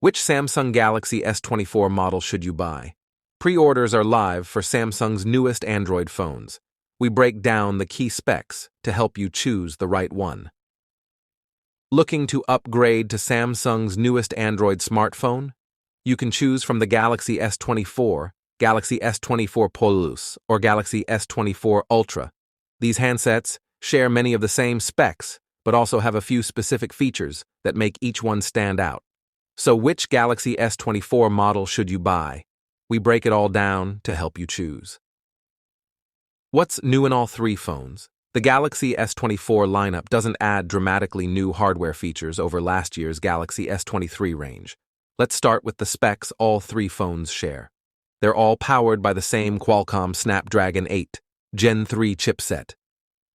Which Samsung Galaxy S24 model should you buy? Pre-orders are live for Samsung's newest Android phones. We break down the key specs to help you choose the right one. Looking to upgrade to Samsung's newest Android smartphone? You can choose from the Galaxy S24, Galaxy S24 Plus, or Galaxy S24 Ultra. These handsets share many of the same specs, but also have a few specific features that make each one stand out. So which Galaxy S24 model should you buy? We break it all down to help you choose. What's new in all three phones? The Galaxy S24 lineup doesn't add dramatically new hardware features over last year's Galaxy S23 range. Let's start with the specs all three phones share. They're all powered by the same Qualcomm Snapdragon 8 Gen 3 chipset.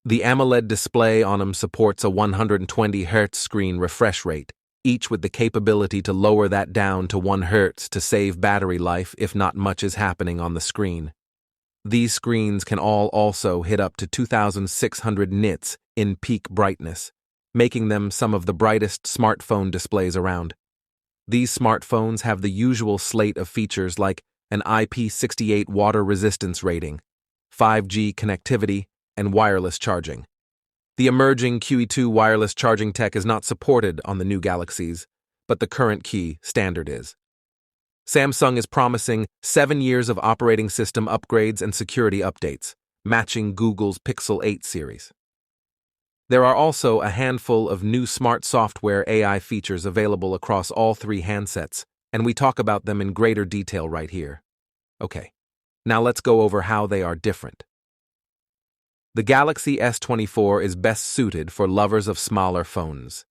The AMOLED display on them supports a 120Hz screen refresh rate, each with the capability to lower that down to 1 Hz to save battery life if not much is happening on the screen. These screens can all also hit up to 2600 nits in peak brightness, making them some of the brightest smartphone displays around. These smartphones have the usual slate of features like an IP68 water resistance rating, 5G connectivity, and wireless charging. The emerging QE2 wireless charging tech is not supported on the new Galaxies, but the current key standard is. Samsung is promising 7 years of operating system upgrades and security updates, matching Google's Pixel 8 series. There are also a handful of new smart software AI features available across all three handsets, and we talk about them in greater detail right here. Okay, now let's go over how they are different. The Galaxy S24 is best suited for lovers of smaller phones.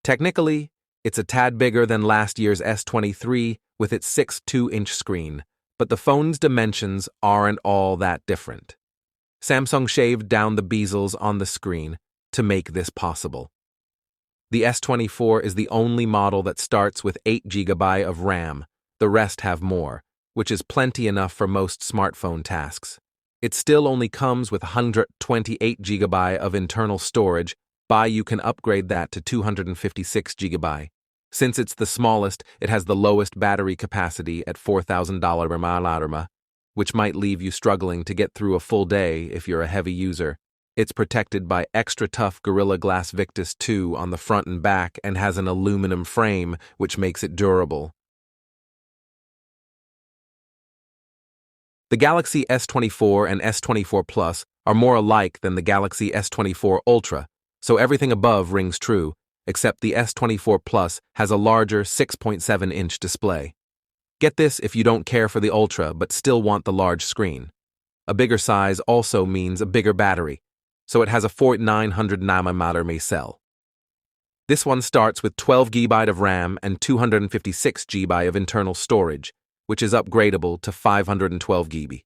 Technically, it's a tad bigger than last year's S23 with its 6.2-inch screen, but the phone's dimensions aren't all that different. Samsung shaved down the bezels on the screen to make this possible. The S24 is the only model that starts with 8 GB of RAM, the rest have more, which is plenty enough for most smartphone tasks. It still only comes with 128 GB of internal storage, but you can upgrade that to 256 GB. Since it's the smallest, it has the lowest battery capacity at $4,000 mAh, which might leave you struggling to get through a full day if you're a heavy user. It's protected by extra tough Gorilla Glass Victus 2 on the front and back and has an aluminum frame, which makes it durable. The Galaxy S24 and S24 Plus are more alike than the Galaxy S24 Ultra, so everything above rings true, except the S24 Plus has a larger 6.7-inch display. Get this if you don't care for the Ultra but still want the large screen. A bigger size also means a bigger battery, so it has a 4900 mAh cell. This one starts with 12 GB of RAM and 256 GB of internal storage, which is upgradable to 512 GB.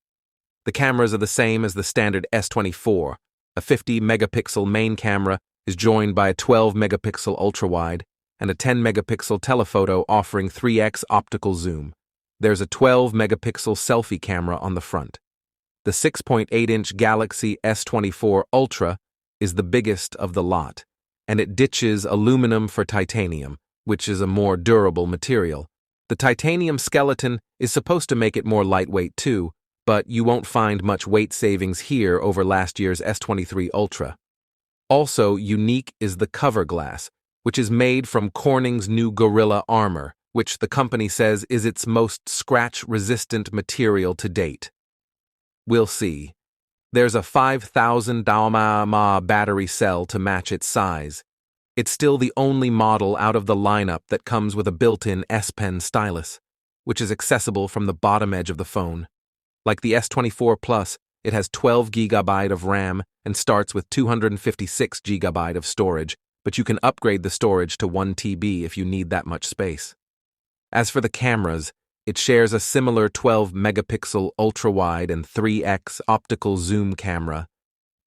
The cameras are the same as the standard S24. A 50-megapixel main camera is joined by a 12-megapixel ultra-wide and a 10-megapixel telephoto offering 3x optical zoom. There's a 12-megapixel selfie camera on the front. The 6.8-inch Galaxy S24 Ultra is the biggest of the lot, and it ditches aluminum for titanium, which is a more durable material. The titanium skeleton is supposed to make it more lightweight too, but you won't find much weight savings here over last year's S23 Ultra. Also unique is the cover glass, which is made from Corning's new Gorilla Armor, which the company says is its most scratch-resistant material to date. We'll see. There's a 5,000 mAh battery cell to match its size. It's still the only model out of the lineup that comes with a built-in S Pen stylus, which is accessible from the bottom edge of the phone. Like the S24 Plus, it has 12 GB of RAM and starts with 256 GB of storage, but you can upgrade the storage to 1 TB if you need that much space. As for the cameras, it shares a similar 12-megapixel ultra-wide and 3x optical zoom camera,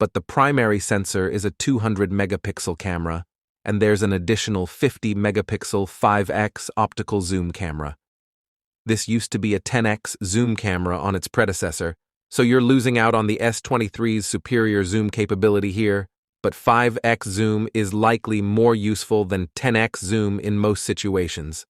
but the primary sensor is a 200-megapixel camera, and there's an additional 50-megapixel 5x optical zoom camera. This used to be a 10x zoom camera on its predecessor, so you're losing out on the S23's superior zoom capability here, but 5x zoom is likely more useful than 10x zoom in most situations.